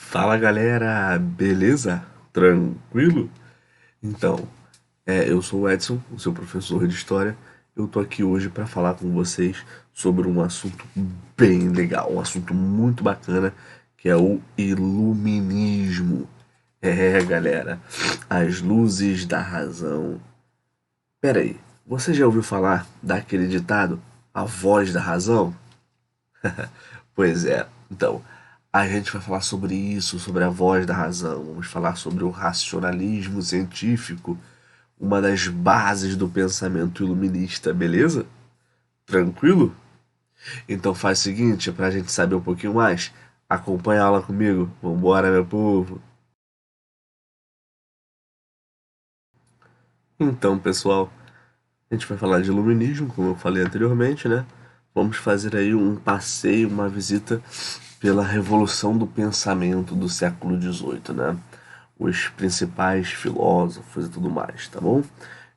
Fala galera, beleza? Tranquilo? Então, eu sou o Edson, o seu professor de história. Eu tô aqui hoje para falar com vocês sobre um assunto bem legal, um assunto muito bacana, que é o iluminismo. Galera, as luzes da razão. Pera aí, você já ouviu falar daquele ditado, a voz da razão? Pois é, então, a gente vai falar sobre isso, sobre a voz da razão, vamos falar sobre o racionalismo científico, uma das bases do pensamento iluminista, beleza? Tranquilo? Então faz o seguinte, para a gente saber um pouquinho mais, acompanha a aula comigo, vambora, meu povo! Então, pessoal, a gente vai falar de iluminismo, como eu falei anteriormente, né? Vamos fazer aí um passeio, uma visita pela revolução do pensamento do século XVIII, né? Os principais filósofos e tudo mais, tá bom?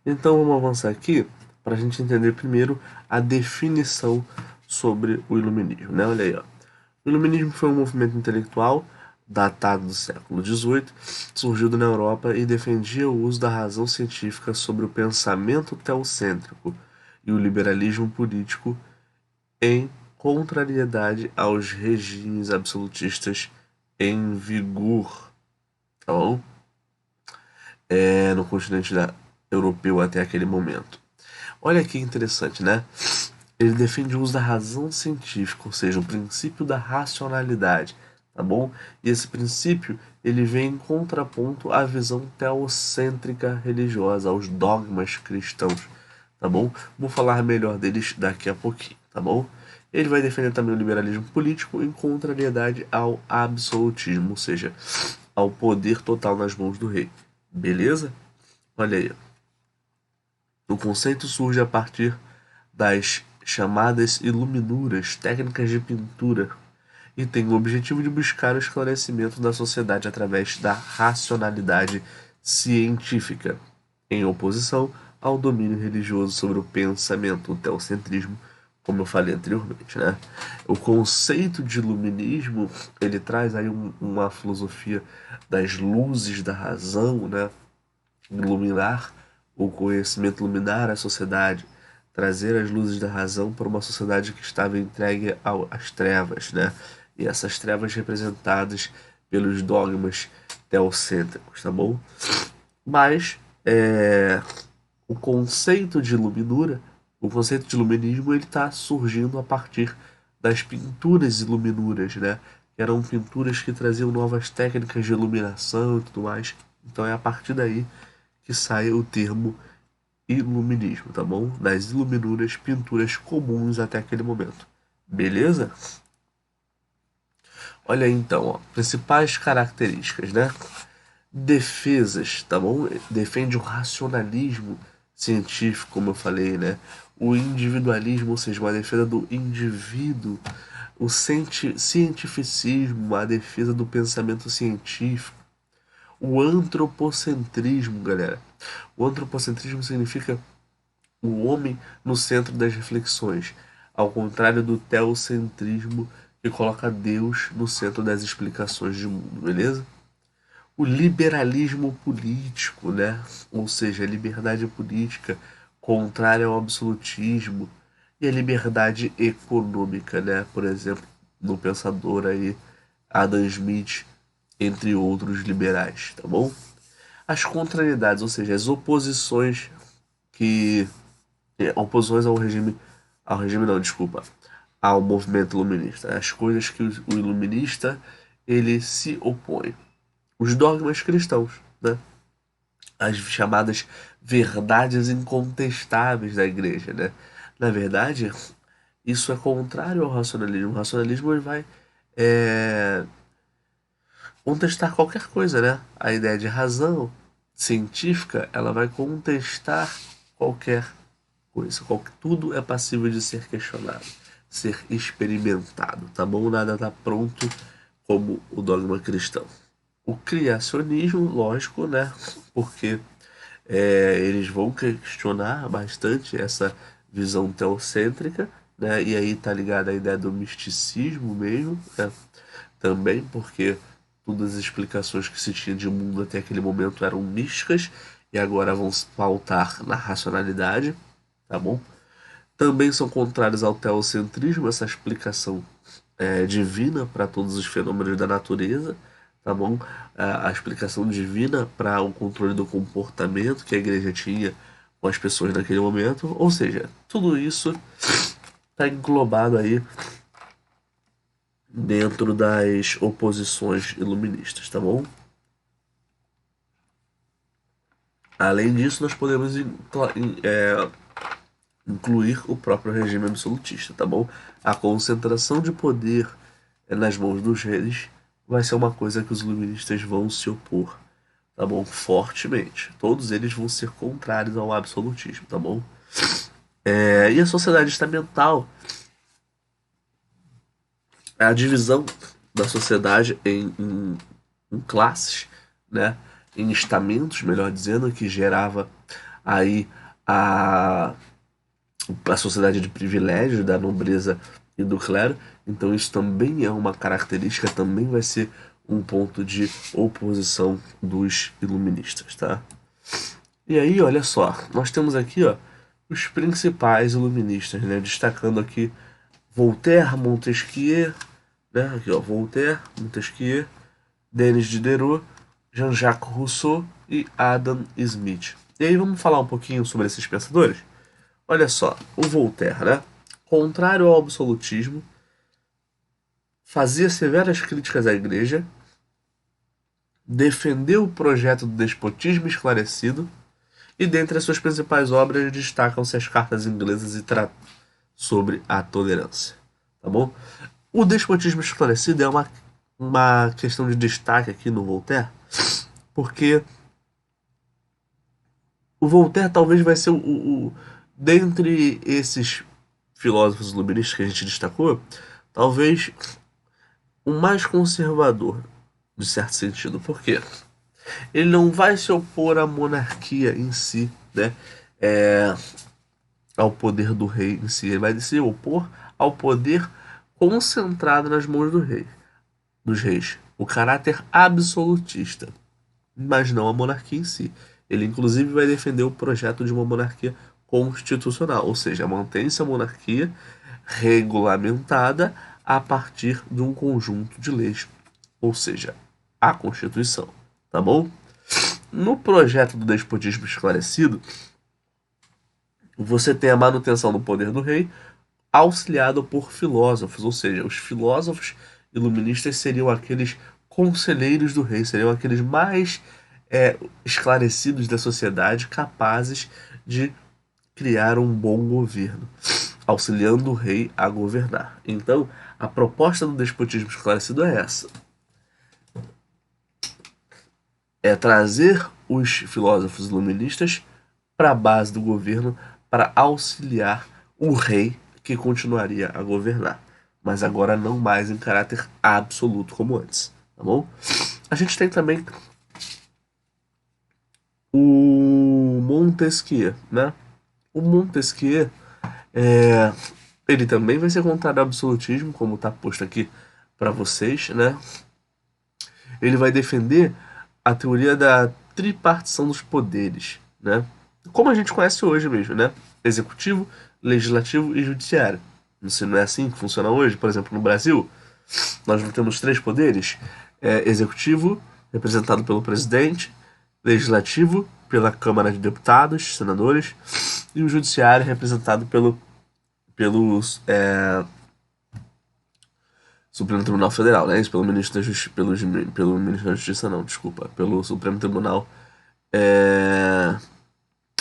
Então vamos avançar aqui para a gente entender primeiro a definição sobre o iluminismo, né? Olha aí, ó. O iluminismo foi um movimento intelectual datado do século XVIII, surgido na Europa e defendia o uso da razão científica sobre o pensamento teocêntrico e o liberalismo político em contrariedade aos regimes absolutistas em vigor, tá bom? No continente europeu até aquele momento. Olha que interessante, né? Ele defende o uso da razão científica, ou seja, o princípio da racionalidade, tá bom? E esse princípio ele vem em contraponto à visão teocêntrica religiosa, aos dogmas cristãos, tá bom? Vou falar melhor deles daqui a pouquinho, tá bom? Ele vai defender também o liberalismo político em contrariedade ao absolutismo, ou seja, ao poder total nas mãos do rei. Beleza? Olha aí. O conceito surge a partir das chamadas iluminuras, técnicas de pintura, e tem o objetivo de buscar o esclarecimento da sociedade através da racionalidade científica, em oposição ao domínio religioso sobre o pensamento, o teocentrismo, como eu falei anteriormente, né? O conceito de iluminismo, ele traz aí uma filosofia das luzes da razão, né? Iluminar o conhecimento, iluminar a sociedade, trazer as luzes da razão para uma sociedade que estava entregue às trevas, né? E essas trevas representadas pelos dogmas teocêntricos, tá bom? Mas o conceito de iluminura, o conceito de iluminismo, ele está surgindo a partir das pinturas iluminuras, né? Que eram pinturas que traziam novas técnicas de iluminação e tudo mais. Então é a partir daí que sai o termo iluminismo, tá bom? Das iluminuras, pinturas comuns até aquele momento. Beleza? Olha aí então, ó, principais características, né? Defesas, tá bom? Defende o racionalismo científico, como eu falei, né? O individualismo, ou seja, uma defesa do indivíduo, o cientificismo, a defesa do pensamento científico, o antropocentrismo, galera. O antropocentrismo significa o homem no centro das reflexões, ao contrário do teocentrismo que coloca Deus no centro das explicações de mundo, beleza? O liberalismo político, né? Ou seja, a liberdade política contrária ao absolutismo e a liberdade econômica, né? Por exemplo, no pensador aí Adam Smith, entre outros liberais, tá bom? As contrariedades, ou seja, as oposições que oposições ao regime não, desculpa, ao movimento iluminista, as coisas que o iluminista ele se opõe, os dogmas cristãos, né? As chamadas verdades incontestáveis da igreja, né? Na verdade, isso é contrário ao racionalismo. O racionalismo ele vai é, contestar qualquer coisa, né? A ideia de razão científica, ela vai contestar qualquer coisa. Tudo é passível de ser questionado, ser experimentado, tá bom? Nada está pronto como o dogma cristão. O criacionismo, lógico, né? Porque eles vão questionar bastante essa visão teocêntrica, né? E aí tá ligada a ideia do misticismo mesmo, né? Também porque Todas as explicações que se tinha de mundo até aquele momento eram místicas e agora vão se pautar na racionalidade, tá bom? Também são contrários ao teocentrismo, essa explicação divina para todos os fenômenos da natureza, tá bom? A explicação divina para o controle do comportamento que a igreja tinha com as pessoas naquele momento, ou seja, tudo isso está englobado aí dentro das oposições iluministas, tá bom? Além disso, nós podemos incluir o próprio regime absolutista, tá bom? A concentração de poder nas mãos dos reis vai ser uma coisa que os iluministas vão se opor, tá bom? Fortemente. Todos eles vão ser contrários ao absolutismo, tá bom? E a sociedade estamental, a divisão da sociedade em classes, né? Em estamentos, melhor dizendo, que gerava aí a sociedade de privilégio da nobreza e do clero. Então isso também é uma característica, também vai ser um ponto de oposição dos iluministas, tá? E aí, olha só, nós temos aqui, ó, os principais iluministas, né? Destacando aqui Voltaire, Montesquieu, né? Aqui, ó, Voltaire, Montesquieu, Denis Diderot, Jean-Jacques Rousseau e Adam Smith. E aí vamos falar um pouquinho sobre esses pensadores? Olha só, o Voltaire, né? Contrário ao absolutismo, fazia severas críticas à igreja, defendeu o projeto do despotismo esclarecido e dentre as suas principais obras destacam-se as cartas inglesas e sobre a tolerância, tá bom? O despotismo esclarecido é uma questão de destaque aqui no Voltaire, porque o Voltaire talvez vai ser dentre esses filósofos iluministas que a gente destacou, talvez o mais conservador, de certo sentido. Por quê? Ele não vai se opor à monarquia em si, né? Ao poder do rei em si. Ele vai se opor ao poder concentrado nas mãos dos reis. O caráter absolutista, mas não a monarquia em si. Ele, inclusive, vai defender o projeto de uma monarquia constitucional, ou seja, mantém-se a monarquia regulamentada a partir de um conjunto de leis, ou seja, a Constituição, tá bom? No projeto do despotismo esclarecido, você tem a manutenção do poder do rei, auxiliado por filósofos, ou seja, os filósofos iluministas seriam aqueles conselheiros do rei, seriam aqueles mais esclarecidos da sociedade, capazes de criar um bom governo, auxiliando o rei a governar. Então, a proposta do despotismo esclarecido é essa: é trazer os filósofos iluministas para a base do governo para auxiliar o rei que continuaria a governar, mas agora não mais em caráter absoluto como antes, tá bom? A gente tem também o Montesquieu, né? O Montesquieu, ele também vai ser contrário ao absolutismo, como está posto aqui para vocês, né? Ele vai defender a teoria da tripartição dos poderes, né? Como a gente conhece hoje mesmo, né? Executivo, legislativo e judiciário. Não é assim que funciona hoje? Por exemplo, no Brasil, nós não temos três poderes: executivo, representado pelo presidente, legislativo, pela Câmara de Deputados, senadores, e o judiciário, representado pelos Supremo Tribunal Federal, né? Isso pelo Ministro da Justiça, pelo Ministro da Justiça não, desculpa, pelo Supremo Tribunal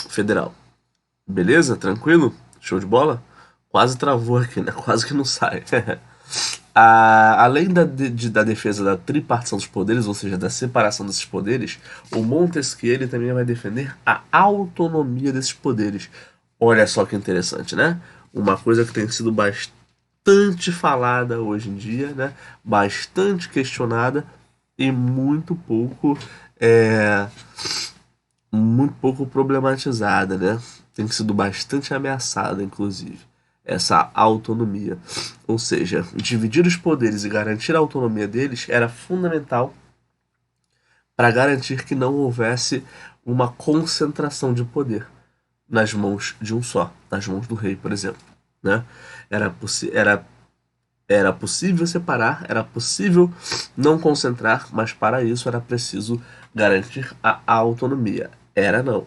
Federal. Beleza? Tranquilo? Show de bola? Quase travou aqui, né? Quase que não sai. Além da defesa da tripartição dos poderes, ou seja, da separação desses poderes, o Montesquieu ele também vai defender a autonomia desses poderes. Olha só que interessante, né? Uma coisa que tem sido bastante falada hoje em dia, né? Bastante questionada e muito pouco problematizada, né? Tem sido bastante ameaçada, inclusive, essa autonomia. Ou seja, dividir os poderes e garantir a autonomia deles era fundamental para garantir que não houvesse uma concentração de poder nas mãos de um só, nas mãos do rei, por exemplo, né? Era possível separar, era possível não concentrar, mas para isso era preciso garantir a autonomia. Era não.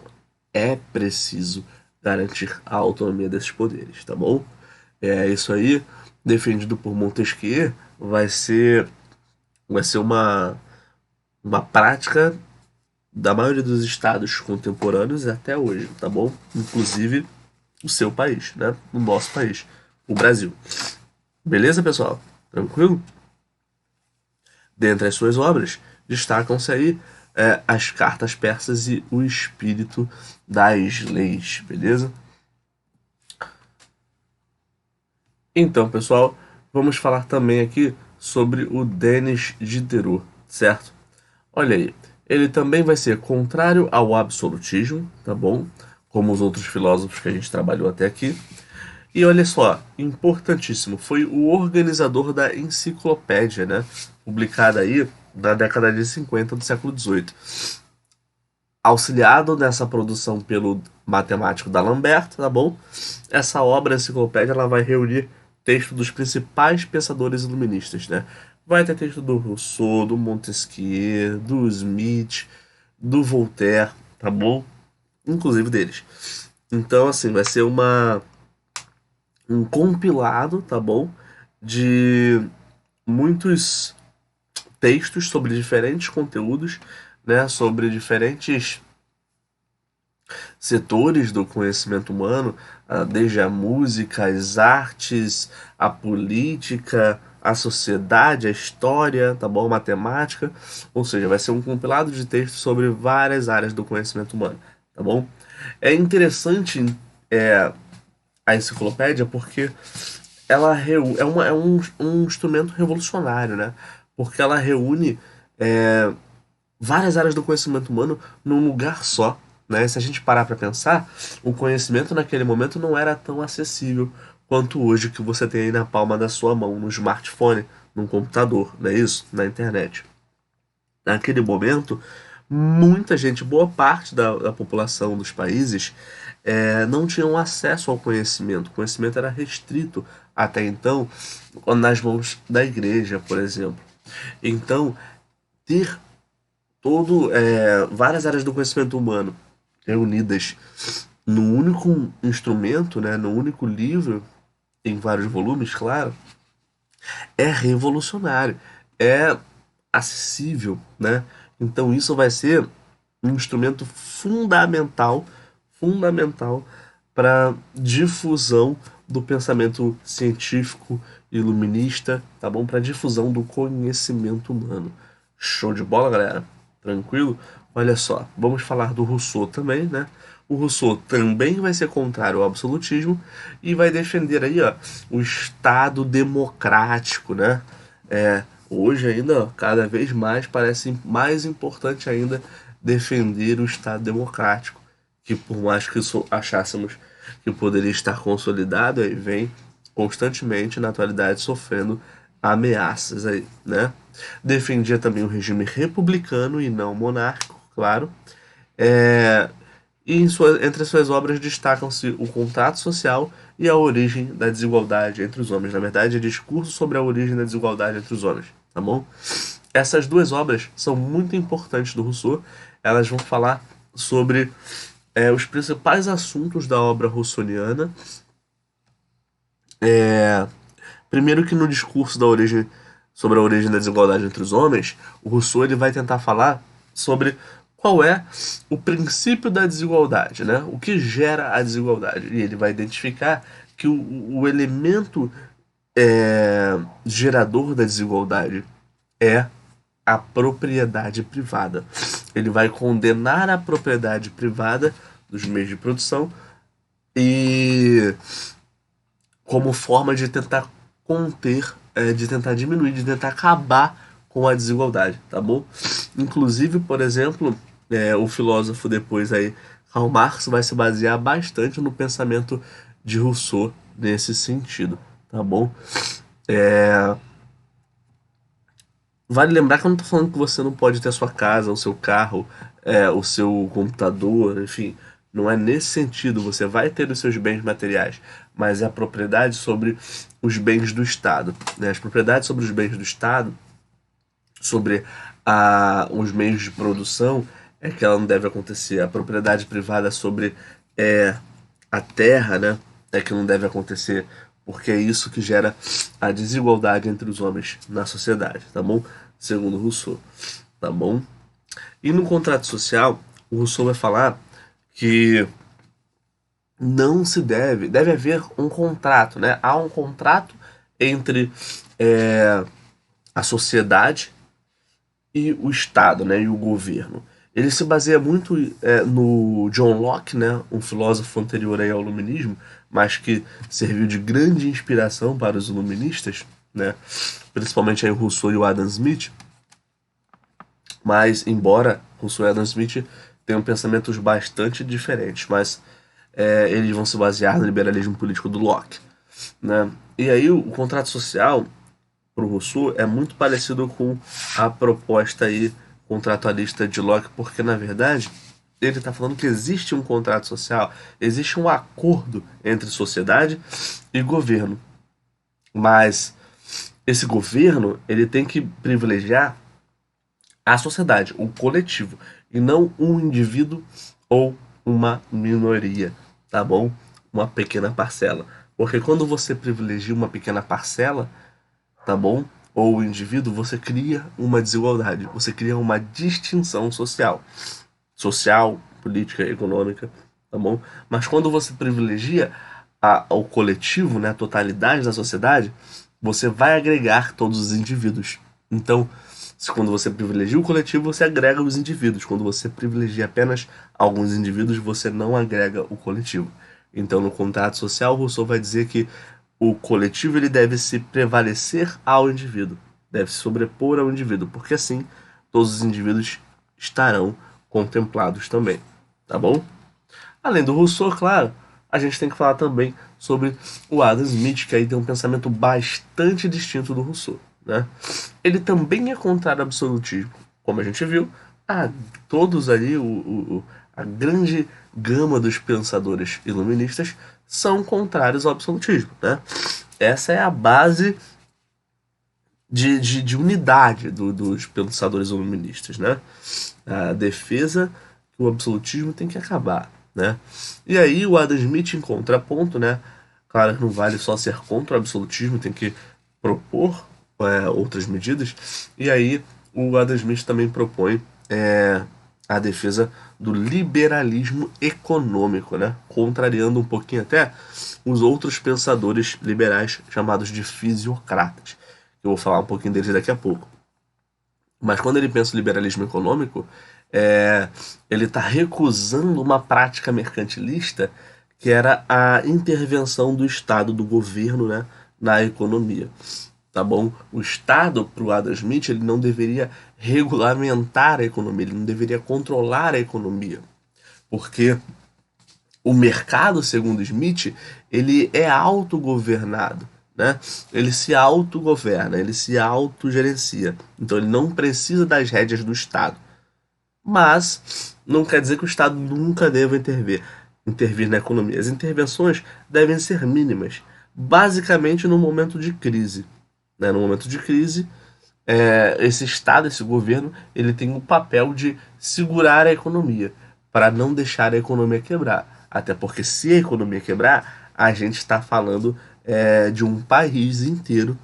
É preciso garantir a autonomia desses poderes, tá bom? É isso aí, defendido por Montesquieu, vai ser uma prática da maioria dos estados contemporâneos até hoje, tá bom? Inclusive o seu país, né? O nosso país, o Brasil. Beleza, pessoal? Tranquilo? Dentre as suas obras, destacam-se aí as cartas persas e o espírito das leis, beleza? Então, pessoal, vamos falar também aqui sobre o Denis Diderot, certo? Olha aí, ele também vai ser contrário ao absolutismo, tá bom? Como os outros filósofos que a gente trabalhou até aqui. E olha só, importantíssimo, foi o organizador da enciclopédia, né? Publicada aí na década de 50 do século XVIII. Auxiliado nessa produção pelo matemático D'Alembert, tá bom? Essa obra, a enciclopédia, ela vai reunir texto dos principais pensadores iluministas, né? Vai ter texto do Rousseau, do Montesquieu, do Smith, do Voltaire, tá bom? Inclusive deles. Então, assim, vai ser um compilado, tá bom? De muitos textos sobre diferentes conteúdos, né? Sobre diferentes setores do conhecimento humano, desde a música, as artes, a política, a sociedade, a história, tá bom? Matemática, ou seja, vai ser um compilado de textos sobre várias áreas do conhecimento humano, tá bom? É interessante a enciclopédia porque é um instrumento revolucionário, né? Porque ela reúne várias áreas do conhecimento humano num lugar só, né? Se a gente parar para pensar, o conhecimento naquele momento não era tão acessível quanto hoje que você tem aí na palma da sua mão, no smartphone, num computador, não é isso? Na internet. Naquele momento, muita gente, boa parte da população dos países, não tinham acesso ao conhecimento. O conhecimento era restrito até então nas mãos da igreja, por exemplo. Então, ter várias áreas do conhecimento humano reunidas num único instrumento, né, num único livro, em vários volumes, claro, é revolucionário, é acessível, né? Então isso vai ser um instrumento fundamental para difusão do pensamento científico iluminista, tá bom? Para difusão do conhecimento humano. Show de bola, galera? Tranquilo? Olha só, vamos falar do Rousseau também, né? O Rousseau também vai ser contrário ao absolutismo e vai defender aí, ó, o Estado democrático, né? Hoje ainda, ó, cada vez mais parece mais importante ainda defender o Estado democrático, que por mais que achássemos que poderia estar consolidado, aí vem constantemente na atualidade sofrendo ameaças aí, né? Defendia também o regime republicano e não monárquico, claro. É, e entre as suas obras destacam-se o Contrato Social e a Origem da Desigualdade entre os Homens. Na verdade, é discurso sobre a origem da desigualdade entre os homens, tá bom? Essas duas obras são muito importantes do Rousseau. Elas vão falar sobre os principais assuntos da obra rousseauiana. Primeiro que no discurso da origem sobre a origem da desigualdade entre os homens, o Rousseau ele vai tentar falar sobre qual é o princípio da desigualdade, né? O que gera a desigualdade. E ele vai identificar que o elemento gerador da desigualdade é a propriedade privada. Ele vai condenar a propriedade privada dos meios de produção e como forma de tentar conter, de tentar diminuir, de tentar acabar com a desigualdade, tá bom? Inclusive, por exemplo, o filósofo depois aí, Karl Marx, vai se basear bastante no pensamento de Rousseau nesse sentido, tá bom? É, Vale lembrar que eu não estou falando que você não pode ter a sua casa, o seu carro, o seu computador, enfim. Não é nesse sentido. Você vai ter os seus bens materiais, mas é a propriedade sobre os bens do Estado, né? As propriedades sobre os bens do Estado, sobre os meios de produção, é que ela não deve acontecer. A propriedade privada sobre é, a terra, né, é que não deve acontecer, porque é isso que gera a desigualdade entre os homens na sociedade, tá bom? Segundo Rousseau, tá bom? E no contrato social, o Rousseau vai falar que não se deve haver um contrato, né? Há um contrato entre a sociedade e o Estado, né, e o governo. Ele se baseia muito no John Locke, né, um filósofo anterior aí ao iluminismo, mas que serviu de grande inspiração para os iluministas, né, principalmente aí o Rousseau e o Adam Smith. Mas, embora Rousseau e Adam Smith tenham pensamentos bastante diferentes, mas eles vão se basear no liberalismo político do Locke, né? E aí o contrato social para o Rousseau é muito parecido com a proposta aí contratualista de Locke, porque na verdade ele está falando que existe um contrato social, existe um acordo entre sociedade e governo, mas esse governo ele tem que privilegiar a sociedade, o coletivo, e não um indivíduo ou uma minoria, tá bom? Uma pequena parcela. Porque quando você privilegia uma pequena parcela, tá bom? Ou o indivíduo, você cria uma desigualdade, você cria uma distinção social. Social, política, econômica, tá bom? Mas quando você privilegia o coletivo, né, a totalidade da sociedade, você vai agregar todos os indivíduos. Então, quando você privilegia o coletivo, você agrega os indivíduos. Quando você privilegia apenas alguns indivíduos, você não agrega o coletivo. Então, no contrato social, Rousseau vai dizer que o coletivo ele deve se prevalecer ao indivíduo, deve se sobrepor ao indivíduo, porque assim todos os indivíduos estarão contemplados também, tá bom? Além do Rousseau, claro, a gente tem que falar também sobre o Adam Smith, que aí tem um pensamento bastante distinto do Rousseau, né? Ele também é contrário ao absolutismo, como a gente viu, a todos ali, a grande gama dos pensadores iluministas são contrários ao absolutismo, né? Essa é a base de unidade dos pensadores iluministas, né? A defesa que o absolutismo tem que acabar, né? E aí o Adam Smith em contraponto, né? Claro que não vale só ser contra o absolutismo, tem que propor outras medidas. E aí o Adam Smith também propõe a defesa do liberalismo econômico, né? Contrariando um pouquinho até os outros pensadores liberais chamados de fisiocratas. Eu vou falar um pouquinho deles daqui a pouco. Mas quando ele pensa o liberalismo econômico, é, ele está recusando uma prática mercantilista que era a intervenção do Estado, do governo, né, na economia. Tá bom? O Estado, para o Adam Smith, ele não deveria regulamentar a economia, ele não deveria controlar a economia. Porque o mercado, segundo Smith, ele é autogovernado, né? Ele se autogoverna, ele se autogerencia. Então ele não precisa das rédeas do Estado. Mas não quer dizer que o Estado nunca deva intervir na economia. As intervenções devem ser mínimas, basicamente no momento de crise. Né? No momento de crise, esse Estado, esse governo, ele tem o papel de segurar a economia, para não deixar a economia quebrar. Até porque se a economia quebrar, a gente está falando de um país inteiro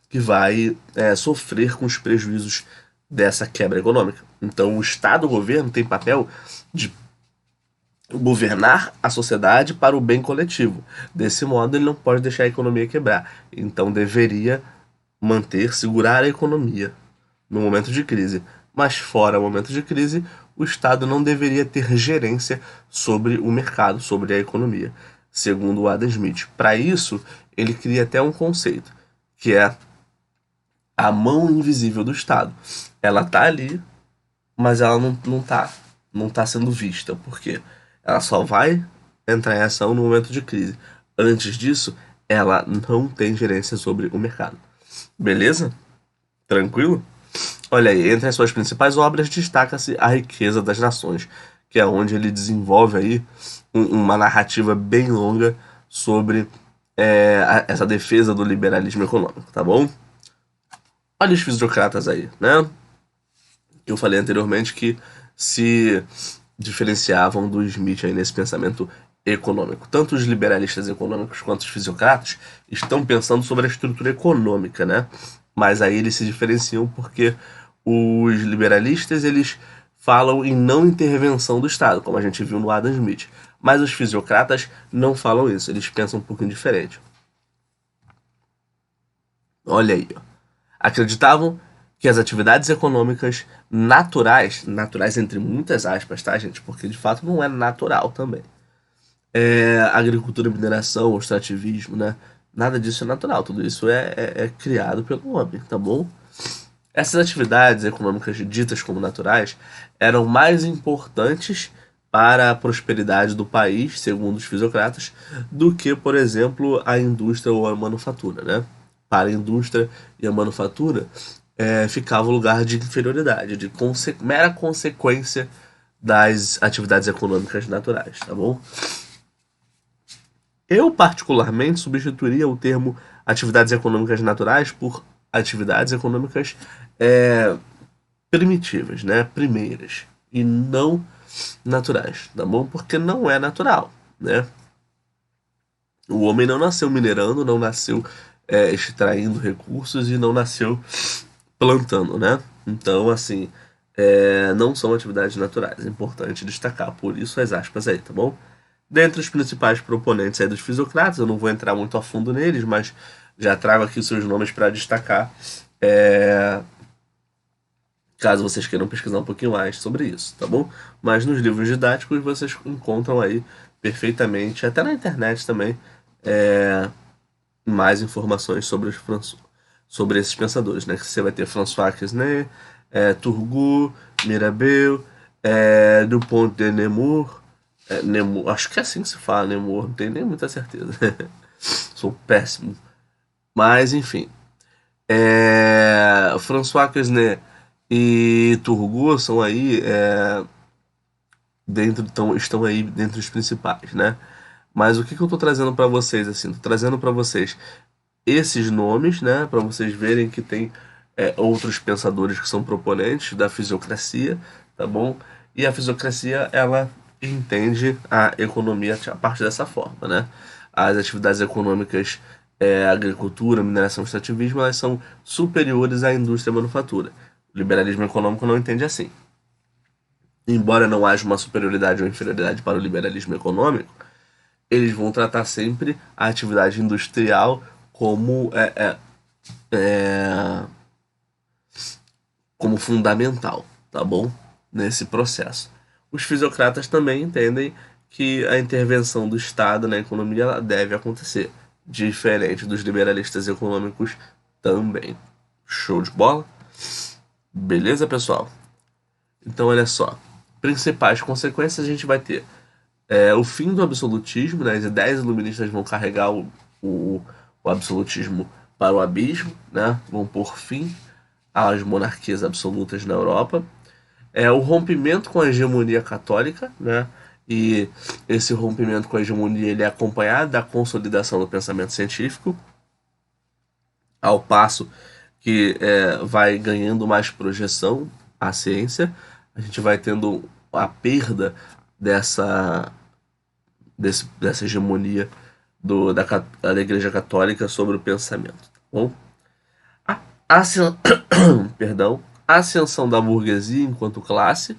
que vai sofrer com os prejuízos dessa quebra econômica. Então o Estado, o governo, tem papel de governar a sociedade para o bem coletivo. Desse modo, ele não pode deixar a economia quebrar. Então deveria segurar a economia no momento de crise. Mas fora o momento de crise, o Estado não deveria ter gerência sobre o mercado, sobre a economia, segundo o Adam Smith. Para isso, ele cria até um conceito, que é a mão invisível do Estado. Ela está ali, mas ela não tá sendo vista. Por quê? Ela só vai entrar em ação no momento de crise. Antes disso, ela não tem gerência sobre o mercado. Beleza? Tranquilo? Olha aí, entre as suas principais obras destaca-se A Riqueza das Nações, que é onde ele desenvolve aí uma narrativa bem longa sobre essa defesa do liberalismo econômico, tá bom? Olha os fisiocratas aí, né? Eu falei anteriormente que se diferenciavam do Smith aí nesse pensamento econômico. Tanto os liberalistas econômicos quanto os fisiocratas estão pensando sobre a estrutura econômica, né? Mas aí eles se diferenciam porque os liberalistas eles falam em não intervenção do Estado, como a gente viu no Adam Smith. Mas os fisiocratas não falam isso, eles pensam um pouquinho diferente. Olha aí, ó. Acreditavam que as atividades econômicas naturais entre muitas aspas, tá, gente? Porque de fato não é natural também. Agricultura, mineração, o extrativismo, né? Nada disso é natural, tudo isso é criado pelo homem, tá bom? Essas atividades econômicas ditas como naturais eram mais importantes para a prosperidade do país, segundo os fisiocratas, do que, por exemplo, a indústria ou a manufatura, né? Para a indústria e a manufatura, ficava o lugar de inferioridade, de mera consequência das atividades econômicas naturais, tá bom? Eu, particularmente, substituiria o termo atividades econômicas naturais por atividades econômicas é, primitivas, né? Primeiras, e não naturais, tá bom? Porque não é natural, né? O homem não nasceu minerando, não nasceu extraindo recursos e não nasceu plantando, né? Então, assim, não são atividades naturais. É importante destacar, por isso as aspas aí, tá bom? Dentre os principais proponentes aí dos fisiocratas, eu não vou entrar muito a fundo neles, mas já trago aqui os seus nomes para destacar, caso vocês queiram pesquisar um pouquinho mais sobre isso, tá bom? Mas nos livros didáticos vocês encontram aí perfeitamente, até na internet também, mais informações sobre esses pensadores, né? Que você vai ter François Quesnay, Turgot, Mirabeau, Dupont de Nemours, Nemours, acho que é assim que se fala, Nemours, não tenho nem muita certeza. Sou péssimo. Mas, enfim. François Quesnay e Turgot são aí estão aí dentre os principais, né? Mas o que eu tô trazendo para vocês, assim? Tô trazendo para vocês esses nomes, né? Para vocês verem que tem outros pensadores que são proponentes da fisiocracia, tá bom? E a fisiocracia, ela entende a economia a partir dessa forma, né? As atividades econômicas, agricultura, mineração, extrativismo, elas são superiores à indústria e manufatura. O liberalismo econômico não entende assim. Embora não haja uma superioridade ou inferioridade para o liberalismo econômico, eles vão tratar sempre a atividade industrial como é, como fundamental, tá bom? Nesse processo. Os fisiocratas também entendem que a intervenção do Estado na economia ela deve acontecer, diferente dos liberalistas econômicos também. Show de bola? Beleza, pessoal? Então, olha só. Principais consequências a gente vai ter o fim do absolutismo, né? As ideias iluministas vão carregar o absolutismo para o abismo, né? Vão pôr fim às monarquias absolutas na Europa. O rompimento com a hegemonia católica, né? E esse rompimento com a hegemonia ele é acompanhado da consolidação do pensamento científico, ao passo que vai ganhando mais projeção a ciência, a gente vai tendo a perda dessa dessa hegemonia da Igreja Católica sobre o pensamento. Tá bom? A, ascen... Perdão, ascensão da burguesia enquanto classe,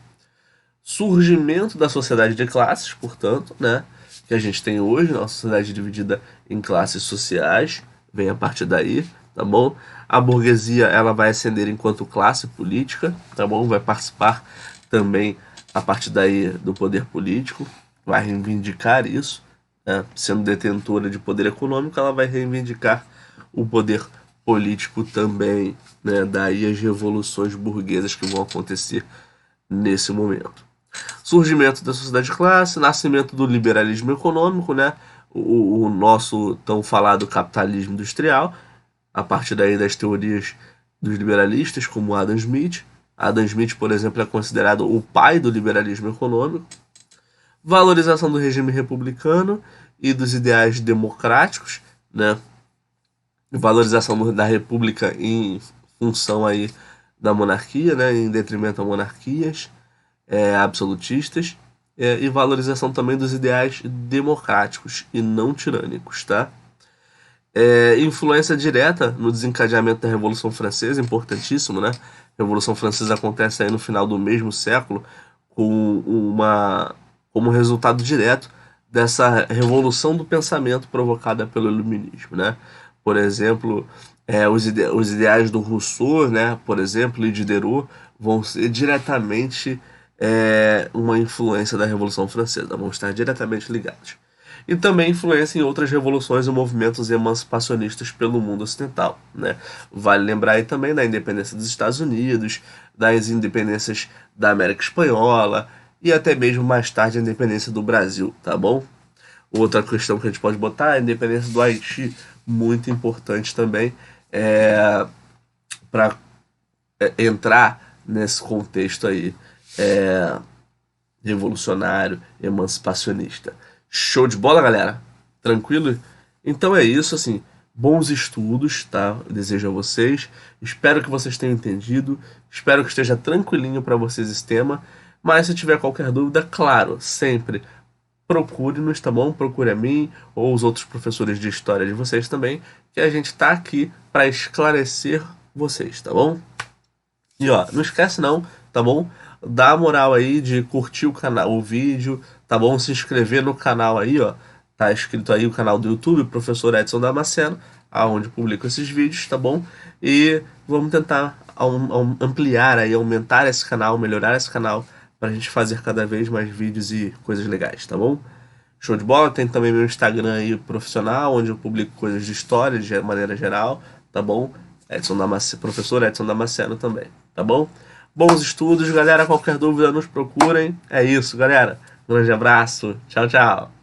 surgimento da sociedade de classes, portanto, né, que a gente tem hoje, uma sociedade dividida em classes sociais, vem a partir daí, tá bom? A burguesia ela vai ascender enquanto classe política, tá bom? Vai participar também a partir daí do poder político, vai reivindicar isso, né? Sendo detentora de poder econômico, ela vai reivindicar o poder político também, né? Daí as revoluções burguesas que vão acontecer nesse momento. Surgimento da sociedade de classe, nascimento do liberalismo econômico, né? O nosso tão falado capitalismo industrial, a partir daí das teorias dos liberalistas, como Adam Smith. Adam Smith, por exemplo, é considerado o pai do liberalismo econômico. Valorização do regime republicano e dos ideais democráticos, né? Valorização da república em função aí da monarquia, né? Em detrimento a monarquias absolutistas. E valorização também dos ideais democráticos e não tirânicos, tá? Influência direta no desencadeamento da Revolução Francesa, importantíssimo, né? A Revolução Francesa acontece aí no final do mesmo século, como resultado direto dessa revolução do pensamento provocada pelo Iluminismo, né? Por exemplo, os ideais do Rousseau, né? Por exemplo, e Diderot vão ser diretamente uma influência da Revolução Francesa, vão estar diretamente ligados. E também influência em outras revoluções e movimentos emancipacionistas pelo mundo ocidental, né? Vale lembrar aí também da independência dos Estados Unidos, das independências da América Espanhola e até mesmo mais tarde a independência do Brasil, tá bom? Outra questão que a gente pode botar é a independência do Haiti, muito importante também para entrar nesse contexto aí revolucionário, emancipacionista. Show de bola, galera? Tranquilo? Então é isso, assim, bons estudos, tá? Eu desejo a vocês. Espero que vocês tenham entendido. Espero que esteja tranquilinho para vocês esse tema. Mas se tiver qualquer dúvida, claro, sempre procure-nos, tá bom? Procure a mim ou os outros professores de história de vocês também, que a gente tá aqui para esclarecer vocês, tá bom? E ó, não esquece não, tá bom? Dá a moral aí de curtir o canal, o vídeo, tá bom? Se inscrever no canal aí, ó. Tá escrito aí o canal do YouTube, Professor Edson Damasceno, aonde publico esses vídeos, tá bom? E vamos tentar ampliar aí, aumentar esse canal, melhorar esse canal, pra gente fazer cada vez mais vídeos e coisas legais, tá bom? Show de bola? Tem também meu Instagram aí profissional, onde eu publico coisas de história de maneira geral, tá bom? Professor Edson Damasceno também, tá bom? Bons estudos, galera. Qualquer dúvida, nos procurem. É isso, galera. Grande abraço. Tchau, tchau.